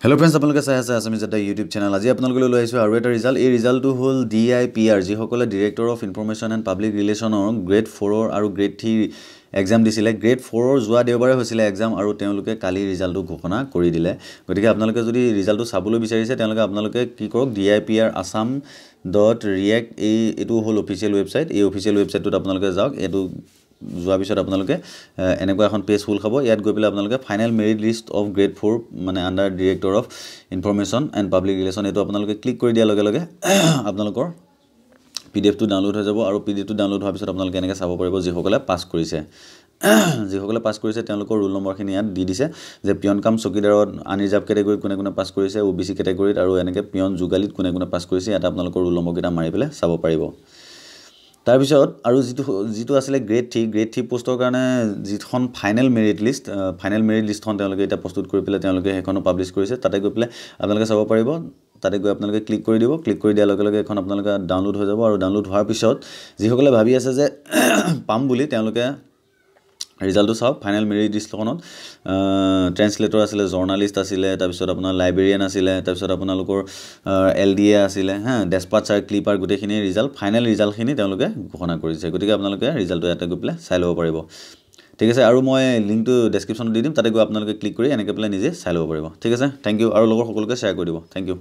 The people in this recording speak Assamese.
Hello friends, আপোনালোকে চাই আছে আসামিজ এটা ইউটিউব চেনেল। আজি আপোনালোকলৈ লৈ আহিছো আৰু এটা ৰিজাল্ট। এই ৰিজাল্টটো হ'ল DIPR, যিসকলে director of information and public ৰিলেশ্যনৰ গ্ৰেড 4 আৰু গ্ৰেড 3 এক্সাম দিছিলে। গ্ৰেড 4 যোৱা দেওবাৰে হৈছিলে এক্সাম আৰু তেওঁলোকে কালি ৰিজাল্টটো ঘোষণা কৰি দিলে। গতিকে আপোনালোকে যদি ৰিজাল্টটো চাবলৈ বিচাৰিছে তেওঁলোকে কি কৰক, DIPR.assam.react এইটো হ'ল অফিচিয়েল ৱেবছাইট। এই অফিচিয়েল ৱেবছাইটটোত আপোনালোকে যাওক। এইটো যোৱাৰ পিছত আপোনালোকে এনেকুৱা এখন পেজ ফুল খাব। ইয়াত গৈ পেলাই আপোনালোকে final merit list of grade 4 মানে under director of information and public relation, এইটো আপোনালোকে ক্লিক কৰি দিয়াৰ লগে লগে আপোনালোকৰ PDF-টো ডাউনলোড হৈ যাব আৰু PDF-টো ডাউনলোড হোৱাৰ পিছত আপোনালোকে এনেকৈ চাব পাৰিব যিসকলে পাছ কৰিছে। যিসকলে পাছ কৰিছে তেওঁলোকৰ ৰোল নম্বৰখিনি ইয়াত দি দিছে যে পিয়ন কাম চকীদাৰত আনৰিজাৰ্ভ কেটেগৰীত কোনে কোনে পাছ কৰিছে, OBC কেটেগৰীত আৰু এনেকৈ পিয়ন যোগালীত কোনে কোনে পাছ কৰিছে। ইয়াত আপোনালোকৰ ৰোল নম্বৰকেইটা মাৰি পেলাই চাব পাৰিব। তাৰপিছত আৰু যিটো আছিলে গ্ৰেড 3 পোষ্টৰ কাৰণে যিখন ফাইনেল মেৰিট লিষ্টখন তেওঁলোকে এতিয়া প্ৰস্তুত কৰি পেলাই তেওঁলোকে সেইখনো পাব্লিছ কৰিছে। তাতে গৈ পেলাই আপোনালোকে চাব পাৰিব। তাতে গৈ আপোনালোকে ক্লিক কৰি দিব। ক্লিক কৰি দিয়াৰ লগে লগে এখন আপোনালোকে ডাউনলোড হৈ যাব আৰু ডাউনলোড হোৱাৰ পিছত যিসকলে ভাবি আছে যে পাম বুলি তেওঁলোকে ৰিজাল্টটো চাওক। ফাইনেল মেৰিট লিষ্টখনত ট্ৰেন্সলেটৰ আছিলে, জৰ্ণালিষ্ট আছিলে, তাৰপিছত আপোনাৰ লাইব্ৰেৰিয়ান আছিলে, তাৰপিছত আপোনালোকৰ LDA আছিলে, ডেছপাচাৰ, ক্লিপাৰ, গোটেইখিনি ফাইনেল ৰিজাল্টখিনি তেওঁলোকে ঘোষণা কৰিছে। গতিকে আপোনালোকে ৰিজাল্টটো ইয়াতে গৈ পেলাই চাই ল'ব পাৰিব। ঠিক আছে, আৰু মই লিংকটো ডেছক্ৰিপশ্যনত দি দিম। তাতে গৈ আপোনালোকে ক্লিক কৰি এনেকৈ পেলাই নিজে চাই ল'ব পাৰিব। ঠিক আছে, থেংক ইউ, আৰু লগৰ সকলোকে শ্বেয়াৰ কৰি দিব। Thank U.